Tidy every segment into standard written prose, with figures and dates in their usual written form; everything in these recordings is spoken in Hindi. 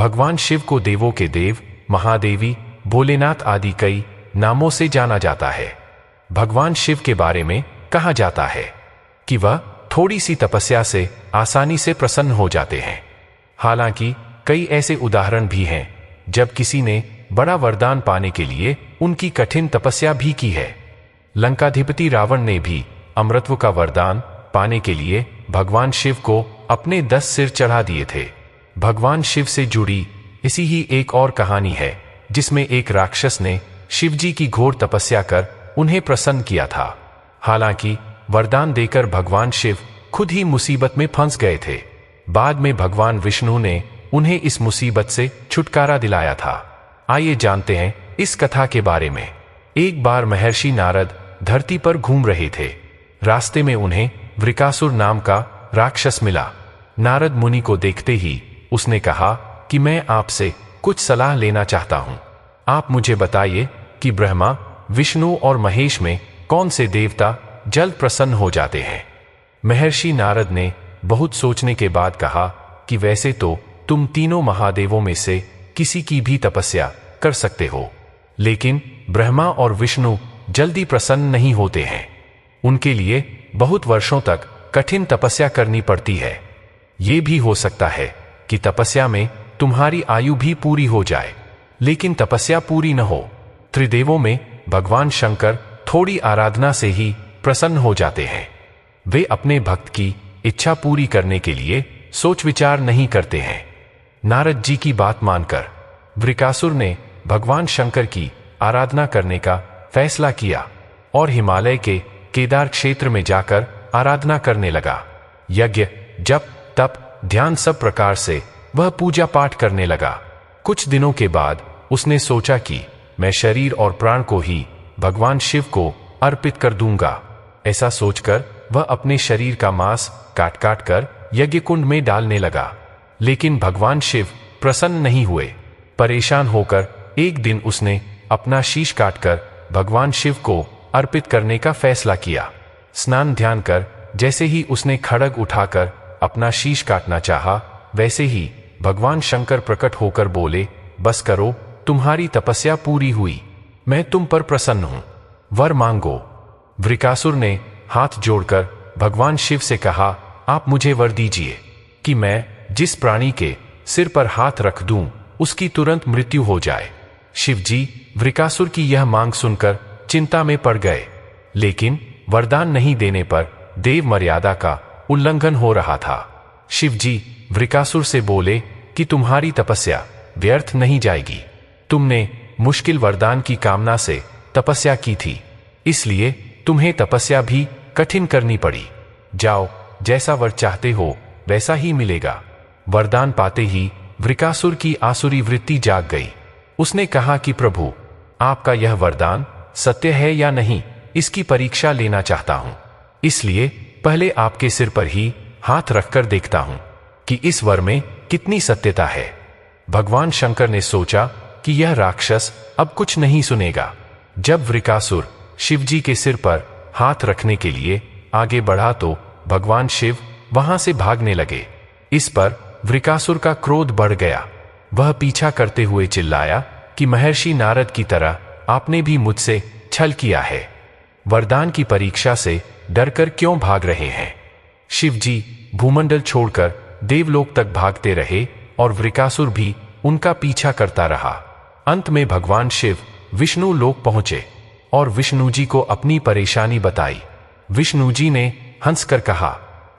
भगवान शिव को देवों के देव, महादेवी, भोलेनाथ आदि कई नामों से जाना जाता है। भगवान शिव के बारे में कहा जाता है कि वह थोड़ी सी तपस्या से आसानी से प्रसन्न हो जाते हैं। हालांकि कई ऐसे उदाहरण भी हैं जब किसी ने बड़ा वरदान पाने के लिए उनकी कठिन तपस्या भी की है। लंकाधिपति रावण ने भी अमरत्व का वरदान पाने के लिए भगवान शिव को अपने 10 सिर चढ़ा दिए थे। भगवान शिव से जुड़ी इसी ही एक और कहानी है जिसमें एक राक्षस ने शिवजी की घोर तपस्या कर उन्हें प्रसन्न किया था। हालांकि वरदान देकर भगवान शिव खुद ही मुसीबत में फंस गए थे। बाद में भगवान विष्णु ने उन्हें इस मुसीबत से छुटकारा दिलाया था। आइए जानते हैं इस कथा के बारे में। एक बार महर्षि नारद धरती पर घूम रहे थे। रास्ते में उन्हें वृकासुर नाम का राक्षस मिला। नारद मुनि को देखते ही उसने कहा कि मैं आपसे कुछ सलाह लेना चाहता हूं। आप मुझे बताइए कि ब्रह्मा, विष्णु और महेश में कौन से देवता जल्द प्रसन्न हो जाते हैं। महर्षि नारद ने बहुत सोचने के बाद कहा कि वैसे तो तुम तीनों महादेवों में से किसी की भी तपस्या कर सकते हो, लेकिन ब्रह्मा और विष्णु जल्दी प्रसन्न नहीं होते हैं। उनके लिए बहुत वर्षों तक कठिन तपस्या करनी पड़ती है। ये भी हो सकता है कि तपस्या में तुम्हारी आयु भी पूरी हो जाए, लेकिन तपस्या पूरी न हो। त्रिदेवों में भगवान शंकर थोड़ी आराधना से ही प्रसन्न हो जाते हैं। वे अपने भक्त की इच्छा पूरी करने के लिए सोच विचार नहीं करते हैं। नारद जी की बात मानकर वृकासुर ने भगवान शंकर की आराधना करने का फैसला किया और हिमालय के केदार क्षेत्र में जाकर आराधना करने लगा। यज्ञ, जप, तप, ध्यान सब प्रकार से वह पूजा पाठ करने लगा। कुछ दिनों के बाद उसने सोचा कि मैं शरीर और प्राण को ही भगवान शिव को अर्पित कर दूंगा। ऐसा सोचकर वह अपने शरीर का मांस काट काट कर यज्ञ कुंड में डालने लगा, लेकिन भगवान शिव प्रसन्न नहीं हुए। परेशान होकर एक दिन उसने अपना शीश काटकर भगवान शिव को अर्पित करने का फैसला किया। स्नान ध्यान कर जैसे ही उसने खड्ग उठाकर अपना शीश काटना चाहा, वैसे ही भगवान शंकर प्रकट होकर बोले, बस करो, तुम्हारी तपस्या पूरी हुई, मैं तुम पर प्रसन्न हूं, वर मांगो। वृकासुर ने हाथ जोड़कर भगवान शिव से कहा, आप मुझे वर दीजिए कि मैं जिस प्राणी के सिर पर हाथ रख दूं उसकी तुरंत मृत्यु हो जाए। शिवजी वृकासुर की यह मांग सुनकर चिंता में पड़ गए, लेकिन वरदान नहीं देने पर देव मर्यादा का उल्लंघन हो रहा था। शिवजी वृकासुर से बोले कि तुम्हारी तपस्या व्यर्थ नहीं जाएगी। तुमने मुश्किल वरदान की कामना से तपस्या की थी, इसलिए तुम्हें तपस्या भी कठिन करनी पड़ी। जाओ, जैसा वर चाहते हो वैसा ही मिलेगा। वरदान पाते ही वृकासुर की आसुरी वृत्ति जाग गई। उसने कहा कि प्रभु, आपका यह वरदान सत्य है या नहीं, इसकी परीक्षा लेना चाहता हूं। इसलिए पहले आपके सिर पर ही हाथ रखकर देखता हूं कि इस वर में कितनी सत्यता है। भगवान शंकर ने सोचा कि यह राक्षस अब कुछ नहीं सुनेगा। जब वृकासुर शिवजी के सिर पर हाथ रखने के लिए आगे बढ़ा तो भगवान शिव वहां से भागने लगे। इस पर वृकासुर का क्रोध बढ़ गया। वह पीछा करते हुए चिल्लाया कि महर्षि नारद की तरह आपने भी मुझसे छल किया है। वरदान की परीक्षा से डरकर क्यों भाग रहे हैं? शिवजी भूमंडल छोड़कर देवलोक तक भागते रहे और वृकासुर भी उनका पीछा करता रहा। अंत में भगवान शिव विष्णु लोक पहुंचे और विष्णु जी को अपनी परेशानी बताई। विष्णु जी ने हंसकर कहा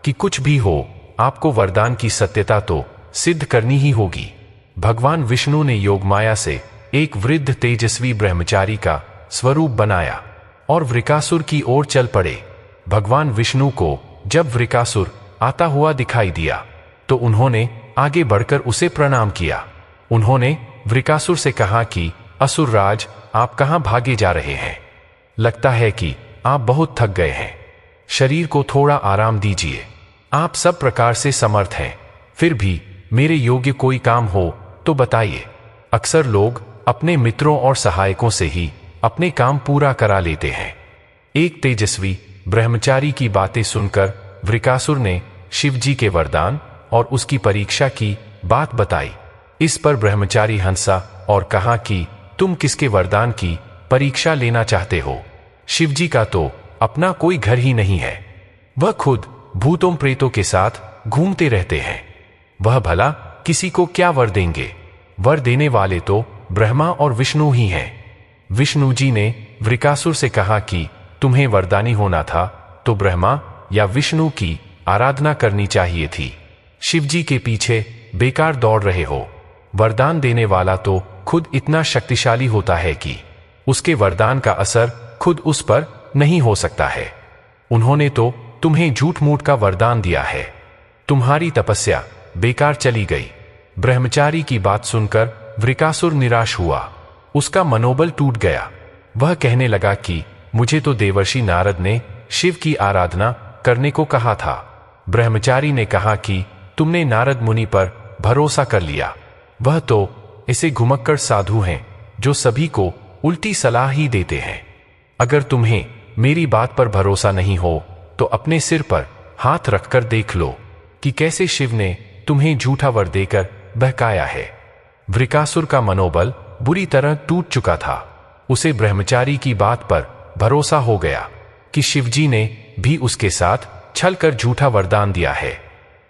कि कुछ भी हो, आपको वरदान की सत्यता तो सिद्ध करनी ही होगी। भगवान विष्णु ने योगमाया से एक वृद्ध तेजस्वी ब्रह्मचारी का स्वरूप बनाया और वृकासुर की ओर चल पड़े। भगवान विष्णु को जब वृकासुर आता हुआ दिखाई दिया तो उन्होंने आगे बढ़कर उसे प्रणाम किया। उन्होंने वृकासुर से कहा कि असुरराज, आप कहां भागे जा रहे हैं? लगता है कि आप बहुत थक गए हैं। शरीर को थोड़ा आराम दीजिए। आप सब प्रकार से समर्थ हैं, फिर भी मेरे योग्य कोई काम हो तो बताइए। अक्सर लोग अपने मित्रों और सहायकों से ही अपने काम पूरा करा लेते हैं। एक तेजस्वी ब्रह्मचारी की बातें सुनकर वृकासुर ने शिवजी के वरदान और उसकी परीक्षा की बात बताई। इस पर ब्रह्मचारी हंसा और कहा कि तुम किसके वरदान की परीक्षा लेना चाहते हो? शिवजी का तो अपना कोई घर ही नहीं है। वह खुद भूतों प्रेतों के साथ घूमते रहते हैं। वह भला किसी को क्या वर देंगे? वर देने वाले तो ब्रह्मा और विष्णु ही हैं। विष्णु जी ने वृकासुर से कहा कि तुम्हें वरदानी होना था तो ब्रह्मा या विष्णु की आराधना करनी चाहिए थी। शिवजी के पीछे बेकार दौड़ रहे हो। वरदान देने वाला तो खुद इतना शक्तिशाली होता है कि उसके वरदान का असर खुद उस पर नहीं हो सकता है। उन्होंने तो तुम्हें झूठ मूठ का वरदान दिया है। तुम्हारी तपस्या बेकार चली गई। ब्रह्मचारी की बात सुनकर वृकासुर निराश हुआ। उसका मनोबल टूट गया। वह कहने लगा कि मुझे तो देवर्षि नारद ने शिव की आराधना करने को कहा था। ब्रह्मचारी ने कहा कि तुमने नारद मुनि पर भरोसा कर लिया। वह तो ऐसे घुमक्कड़ साधु हैं जो सभी को उल्टी सलाह ही देते हैं। अगर तुम्हें मेरी बात पर भरोसा नहीं हो तो अपने सिर पर हाथ रखकर देख लो कि कैसे शिव ने तुम्हें झूठा वर देकर बहकाया है। वृकासुर का मनोबल बुरी तरह टूट चुका था। उसे ब्रह्मचारी की बात पर भरोसा हो गया कि शिवजी ने भी उसके साथ छल कर झूठा वरदान दिया है।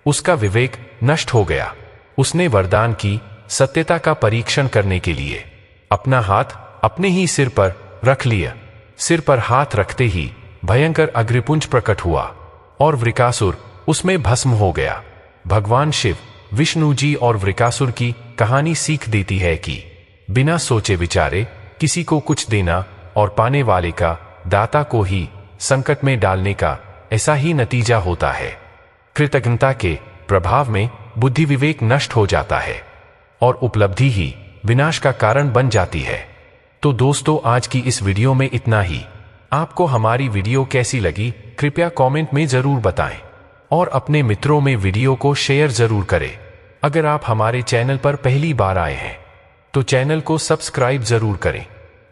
उसका विवेक नष्ट हो गया। उसने वरदान की सत्यता का परीक्षण करने के लिए अपना हाथ अपने ही सिर पर रख लिया। सिर पर हाथ रखते ही भयंकर अग्निपुंज प्रकट हुआ और वृकासुर उसमें भस्म हो गया। भगवान शिव, विष्णु जी और वृकासुर की कहानी सीख देती है कि बिना सोचे विचारे किसी को कुछ देना और पाने वाले का, दाता को ही संकट में डालने का ऐसा ही नतीजा होता है। कृतज्ञता के प्रभाव में बुद्धि विवेक नष्ट हो जाता है और उपलब्धि ही विनाश का कारण बन जाती है। तो दोस्तों, आज की इस वीडियो में इतना ही। आपको हमारी वीडियो कैसी लगी कृपया कमेंट में जरूर बताएं और अपने मित्रों में वीडियो को शेयर जरूर करें। अगर आप हमारे चैनल पर पहली बार आए हैं तो चैनल को सब्सक्राइब जरूर करें।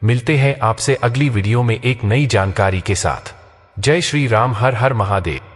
मिलते हैं आपसे अगली वीडियो में एक नई जानकारी के साथ। जय श्री राम, हर हर महादेव।